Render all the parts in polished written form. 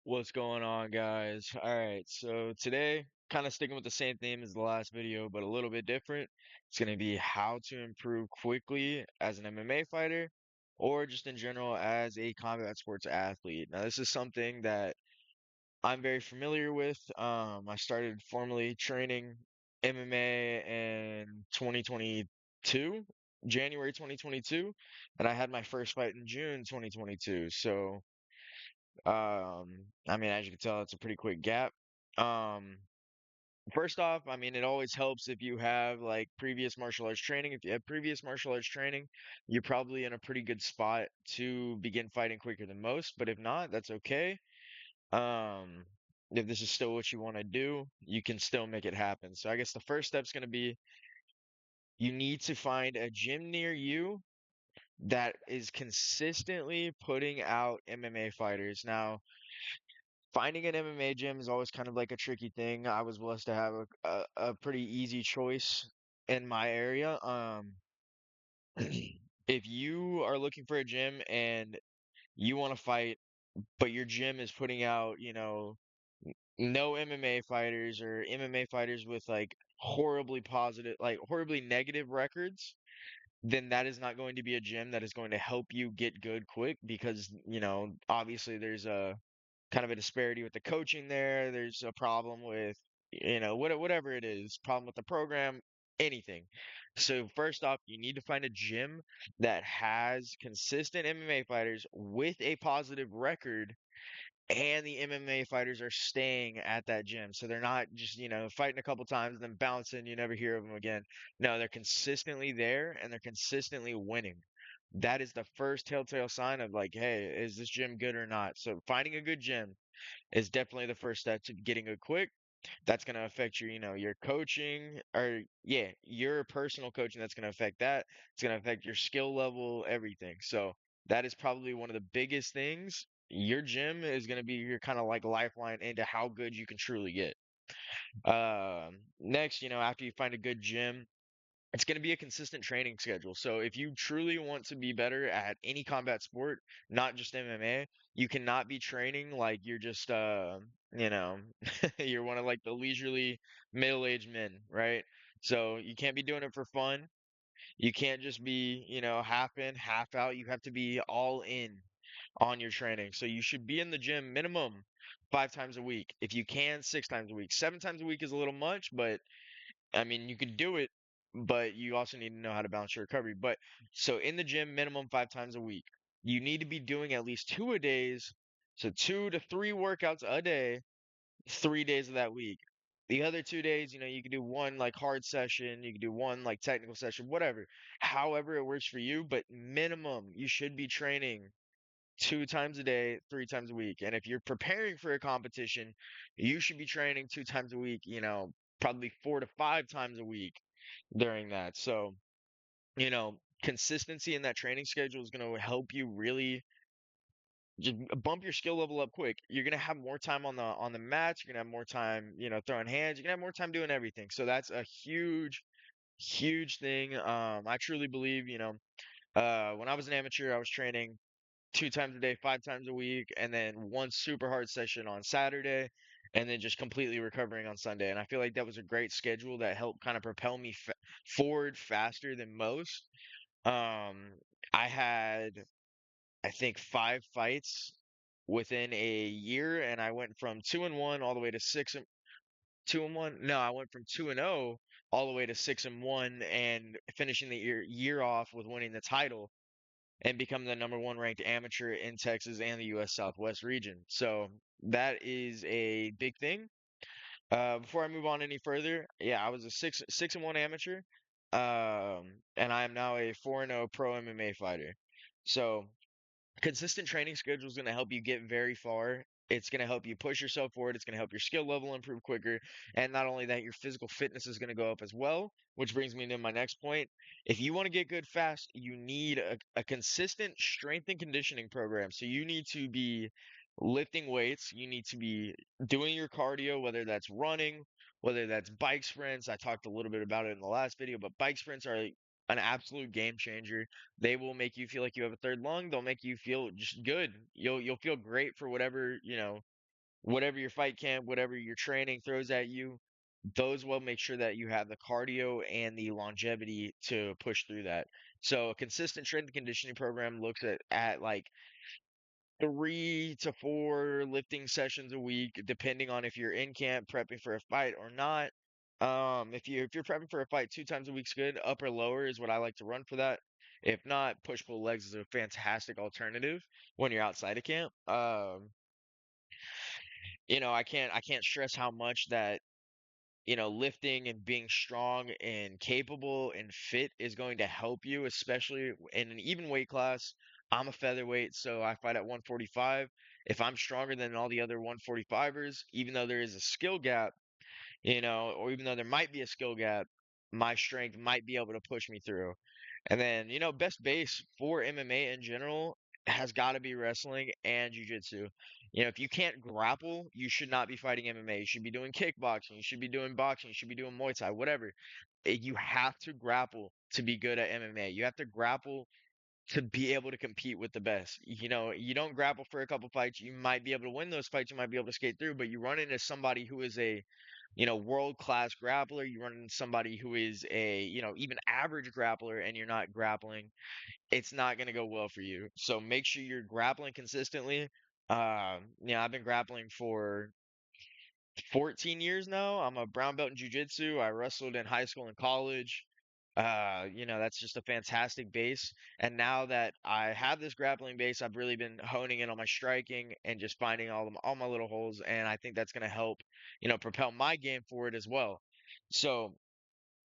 What's going on, guys? All right, so today, kind of sticking with the same theme as the last video, but a little bit different. It's going to be how to improve quickly as an MMA fighter or just in general as a combat sports athlete. Now, this is something that I'm very familiar with. I started formally training MMA in 2022, January 2022, and I had my first fight in June 2022. So, I mean, as you can tell, it's a pretty quick gap. Um, First off, I mean, it always helps if you have like previous martial arts training. If you have previous martial arts training, you're probably in a pretty good spot to begin fighting quicker than most. But if not, that's okay. Um, if this is still what you want to do, you can still make it happen. So I guess the first step's going to be you need to find a gym near you that is consistently putting out MMA fighters. Now, finding an MMA gym is always kind of like a tricky thing. I was blessed to have a pretty easy choice in my area. If you are looking for a gym and you want to fight, but your gym is putting out, no MMA fighters or MMA fighters with like horribly positive, like horribly negative records, then that is not going to be a gym that is going to help you get good quick because, obviously there's a kind of a disparity with the coaching there. There's a problem with, whatever it is, problem with the program, anything. So first off, you need to find a gym that has consistent MMA fighters with a positive record and the MMA fighters are staying at that gym. So they're not just, fighting a couple times and then bouncing, you never hear of them again. No, they're consistently there and they're consistently winning. That is the first telltale sign of like, hey, is this gym good or not? So finding a good gym is definitely the first step to getting good quick. That's going to affect your, your coaching or yeah, your personal coaching. That's going to affect that. It's going to affect your skill level, everything. So that is probably one of the biggest things. Your gym is going to be your kind of like lifeline into how good you can truly get. Next, after you find a good gym, it's going to be a consistent training schedule. So if you truly want to be better at any combat sport, not just MMA, you cannot be training like you're just you know, you're one of like the leisurely middle-aged men, right? So you can't be doing it for fun. You can't just be, half in, half out. You have to be all in on your training. So you should be in the gym minimum 5 times a week. If you can, 6 times a week. 7 times a week is a little much, but I mean, you could do it, but you also need to know how to balance your recovery. But so in the gym, minimum 5 times a week. You need to be doing at least two a days. So 2 to 3 workouts a day, 3 days of that week. The other 2 days, you can do one like hard session, you can do one like technical session, whatever. However it works for you, but minimum, you should be training 2 times a day, 3 times a week. And if you're preparing for a competition, you should be training 2 times a week, probably 4 to 5 times a week during that. So, consistency in that training schedule is going to help you really just bump your skill level up quick. You're going to have more time on the mats, you're going to have more time, throwing hands, you're going to have more time doing everything. So that's a huge huge thing. I truly believe, when I was an amateur, I was training 2 times a day, 5 times a week, and then one super hard session on Saturday, and then just completely recovering on Sunday. And I feel like that was a great schedule that helped kind of propel me forward faster than most. Um, I had, I think, 5 fights within a year, and I went from 2-1 all the way to 2-1. No, I went from 2-0 all the way to 6-1, and finishing the year off with winning the title and become the number one ranked amateur in Texas and the U.S. Southwest region. So that is a big thing. Before I move on any further, yeah, I was a six and one amateur, and I am now a 4-0 pro MMA fighter. So consistent training schedule is going to help you get very far. It's going to help you push yourself forward. It's going to help your skill level improve quicker. And not only that, your physical fitness is going to go up as well, which brings me to my next point. If you want to get good fast, you need a consistent strength and conditioning program. So you need to be lifting weights. You need to be doing your cardio, whether that's running, whether that's bike sprints. I talked a little bit about it in the last video, but bike sprints are an absolute game changer. They will make you feel like you have a third lung. They'll make you feel just good. You'll feel great for whatever, whatever your fight camp, whatever your training throws at you, those will make sure that you have the cardio and the longevity to push through that. So a consistent strength and conditioning program looks at like 3 to 4 lifting sessions a week, depending on if you're in camp prepping for a fight or not. If you're prepping for a fight 2 times a week's good. Upper lower is what I like to run for that. If not, push pull legs is a fantastic alternative when you're outside of camp. I can't stress how much that lifting and being strong and capable and fit is going to help you, especially in an even weight class. I'm a featherweight, so I fight at 145. If I'm stronger than all the other 145ers, even though there is a skill gap, or even though there might be a skill gap, my strength might be able to push me through. And then, best base for MMA in general has got to be wrestling and jiu-jitsu. If you can't grapple, you should not be fighting MMA. You should be doing kickboxing, you should be doing boxing, you should be doing Muay Thai, whatever. You have to grapple to be good at MMA. You have to grapple to be able to compete with the best. You don't grapple for a couple fights, you might be able to win those fights, you might be able to skate through, but you run into somebody who is a world class grappler, you run into somebody who is a, even average grappler and you're not grappling, it's not going to go well for you. So make sure you're grappling consistently. I've been grappling for 14 years now. I'm a brown belt in jiu-jitsu. I wrestled in high school and college. That's just a fantastic base. And now that I have this grappling base, I've really been honing in on my striking and just finding all my little holes. And I think that's going to help, propel my game forward as well. So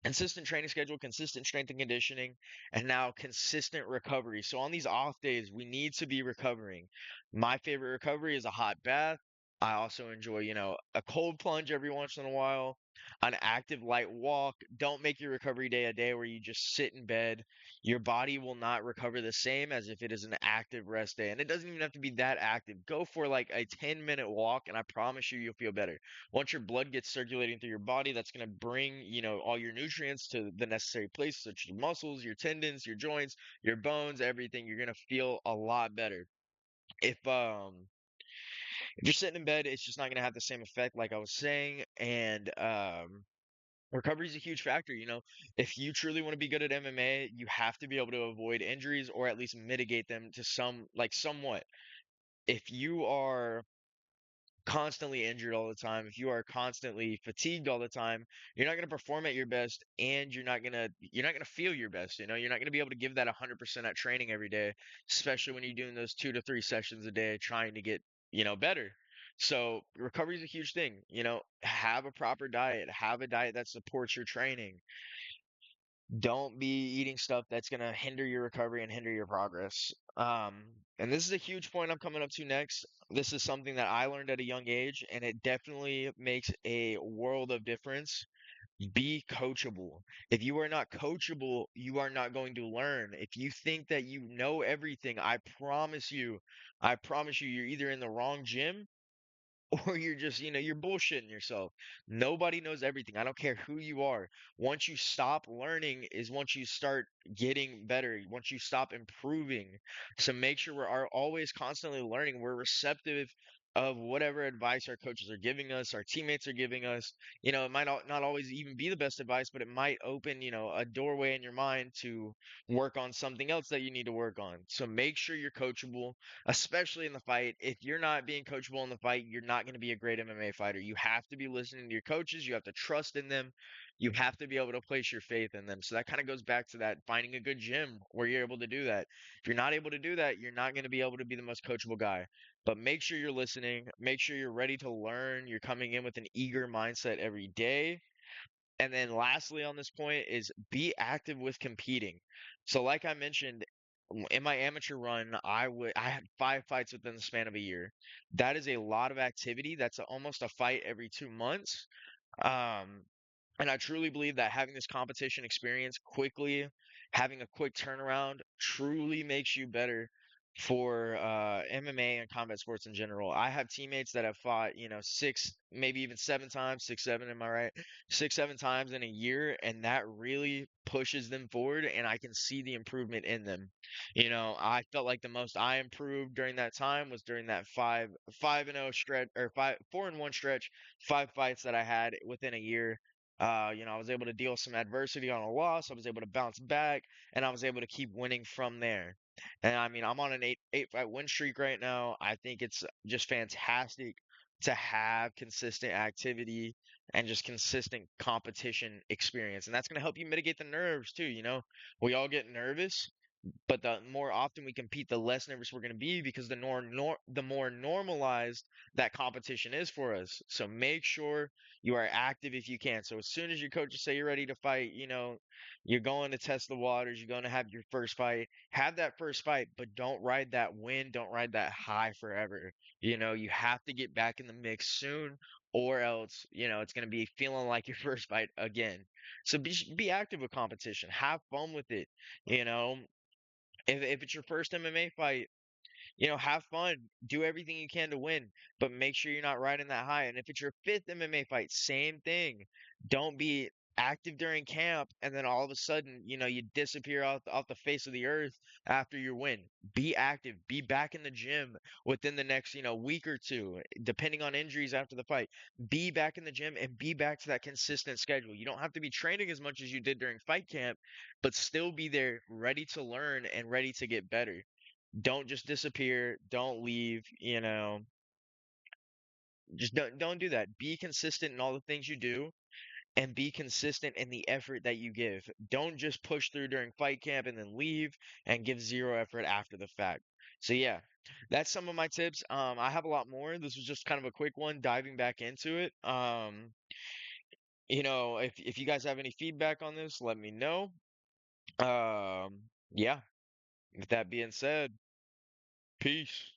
consistent training schedule, consistent strength and conditioning, and now consistent recovery. So on these off days, we need to be recovering. My favorite recovery is a hot bath. I also enjoy, a cold plunge every once in a while, an active light walk. Don't make your recovery day a day where you just sit in bed. Your body will not recover the same as if it is an active rest day. And it doesn't even have to be that active. Go for like a 10-minute walk, and I promise you, you'll feel better. Once your blood gets circulating through your body, that's going to bring, all your nutrients to the necessary places, such as your muscles, your tendons, your joints, your bones, everything. You're going to feel a lot better. If you're sitting in bed, it's just not going to have the same effect, like I was saying. And recovery is a huge factor. If you truly want to be good at MMA, you have to be able to avoid injuries or at least mitigate them to somewhat. If you are constantly injured all the time, if you are constantly fatigued all the time, you're not going to perform at your best, and you're not going to feel your best. You're not going to be able to give that 100% at training every day, especially when you're doing those 2 to 3 sessions a day trying to get, better. So recovery is a huge thing. Have a proper diet, have a diet that supports your training. Don't be eating stuff that's going to hinder your recovery and hinder your progress. And this is a huge point I'm coming up to next. This is something that I learned at a young age, and it definitely makes a world of difference. Be coachable. If you are not coachable, you are not going to learn. If you think that you know everything, I promise you, you're either in the wrong gym or you're just, you're bullshitting yourself. Nobody knows everything. I don't care who you are. Once you stop learning is once you start getting better, once you stop improving. So make sure we're always constantly learning. We're receptive of whatever advice our coaches are giving us, our teammates are giving us. It might not always even be the best advice, but it might open, a doorway in your mind to work on something else that you need to work on. So make sure you're coachable, especially in the fight. If you're not being coachable in the fight, you're not going to be a great MMA fighter. You have to be listening to your coaches. You have to trust in them. You have to be able to place your faith in them. So that kind of goes back to that finding a good gym where you're able to do that. If you're not able to do that, you're not going to be able to be the most coachable guy. But make sure you're listening. Make sure you're ready to learn. You're coming in with an eager mindset every day. And then lastly on this point is be active with competing. So like I mentioned, in my amateur run, I had 5 fights within the span of a year. That is a lot of activity. That's almost a fight every 2 months. Um, and I truly believe that having this competition experience quickly, having a quick turnaround truly makes you better. for MMA and combat sports in general. I have teammates that have fought, six, maybe even seven times, six, seven, am I right? Six, seven times in a year, and that really pushes them forward, and I can see the improvement in them. I felt like the most I improved during that time was during that 5-0 stretch, or 4-1 stretch, 5 fights that I had within a year. I was able to deal with some adversity on a loss. I was able to bounce back, and I was able to keep winning from there. And I mean, I'm on an eight fight win streak right now. I think it's just fantastic to have consistent activity and just consistent competition experience. And that's going to help you mitigate the nerves too, We all get nervous, but the more often we compete, the less nervous we're going to be because the more normalized that competition is for us. So make sure you are active if you can. So as soon as your coaches say you're ready to fight, you're going to test the waters, you're going to have your first fight. Have that first fight, but don't ride that win, don't ride that high forever. You have to get back in the mix soon, or else, it's going to be feeling like your first fight again. So be active with competition. Have fun with it. You know, if it's your first MMA fight, have fun, do everything you can to win, but make sure you're not riding that high. And if it's your fifth MMA fight, same thing. Don't be active during camp and then all of a sudden, you disappear off the face of the earth after your win. Be active, be back in the gym within the next, week or two, depending on injuries after the fight. Be back in the gym and be back to that consistent schedule. You don't have to be training as much as you did during fight camp, but still be there ready to learn and ready to get better. Don't just disappear. Don't leave, Just don't do that. Be consistent in all the things you do and be consistent in the effort that you give. Don't just push through during fight camp and then leave and give zero effort after the fact. So yeah, that's some of my tips. I have a lot more. This was just kind of a quick one diving back into it. If you guys have any feedback on this, let me know. Yeah, with that being said, peace.